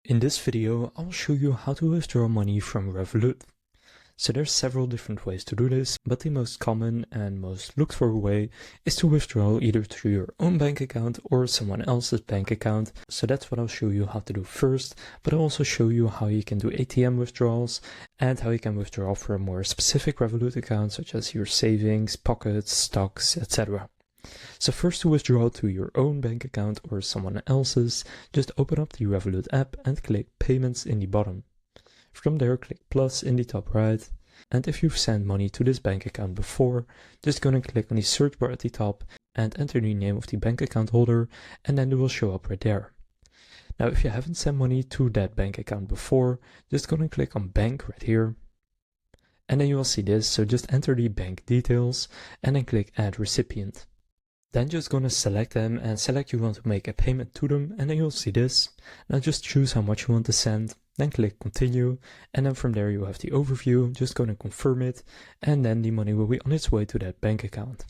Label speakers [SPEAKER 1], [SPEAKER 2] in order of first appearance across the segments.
[SPEAKER 1] In this video, I'll show you how to withdraw money from Revolut. So there's several different ways to do this, but the most common and most looked for way is to withdraw either through your own bank account or someone else's bank account. So that's what I'll show you how to do first, but I'll also show you how you can do ATM withdrawals and how you can withdraw from a more specific Revolut account, such as your savings, pockets, stocks, etc. So first, to withdraw to your own bank account or someone else's, just open up the Revolut app and click Payments in the bottom. From there, click plus in the top right, and if you've sent money to this bank account before, just go and click on the search bar at the top and enter the name of the bank account holder, and then it will show up right there. Now, if you haven't sent money to that bank account before, just go and click on Bank right here, and then you will see this, so just enter the bank details and then click Add Recipient. Then just gonna select them and select you want to make a payment to them, and then you'll see this. Now just choose how much you want to send, then click continue, and then from there you have the overview. Just gonna confirm it, and then the money will be on its way to that bank account.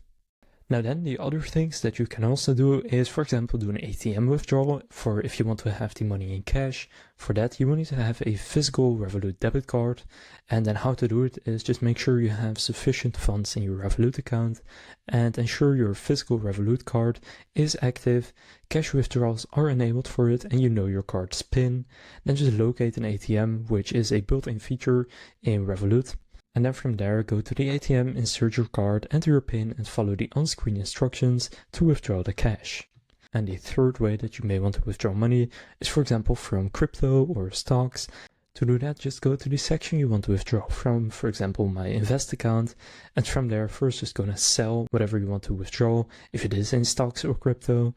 [SPEAKER 1] Now then, the other things that you can also do is, for example, do an ATM withdrawal for if you want to have the money in cash. For that, you will need to have a physical Revolut debit card. And then how to do it is just make sure you have sufficient funds in your Revolut account and ensure your physical Revolut card is active, cash withdrawals are enabled for it, and you know your card's PIN. Then just locate an ATM, which is a built-in feature in Revolut. And then from there, go to the ATM, insert your card, enter your PIN, and follow the on-screen instructions to withdraw the cash. And the third way that you may want to withdraw money is, for example, from crypto or stocks. To do that, just go to the section you want to withdraw from, for example, my invest account. And from there, first just gonna sell whatever you want to withdraw, if it is in stocks or crypto.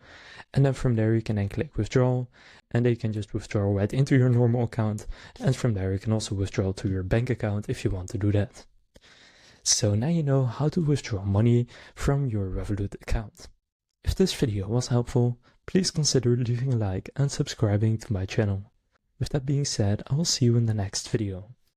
[SPEAKER 1] And then from there, you can then click withdraw, and then you can just withdraw right into your normal account. And from there, you can also withdraw to your bank account if you want to do that. So now you know how to withdraw money from your Revolut account. If this video was helpful, please consider leaving a like and subscribing to my channel. With that being said, I will see you in the next video.